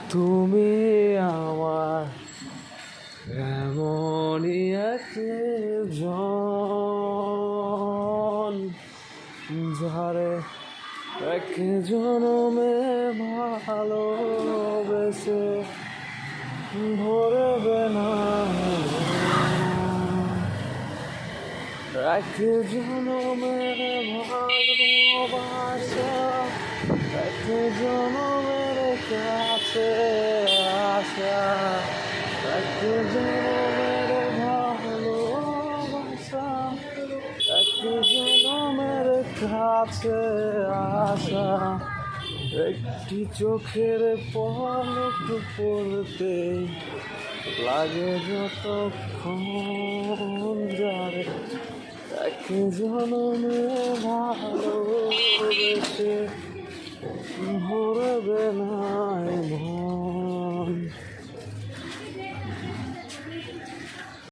তুমি আমার এমনই একজন যারে এক জনমে ভালোবেসে ভরবে না এক জনমের ভালোবাসা এক জনমের কাছে আসা এক জনমের ভালোবাসা এক জনমের কাছে আসা একটি চোখের পলক পড়তে লাগে যতক্ষণ যারে এক জনমে ভালোবেসে ভরবে না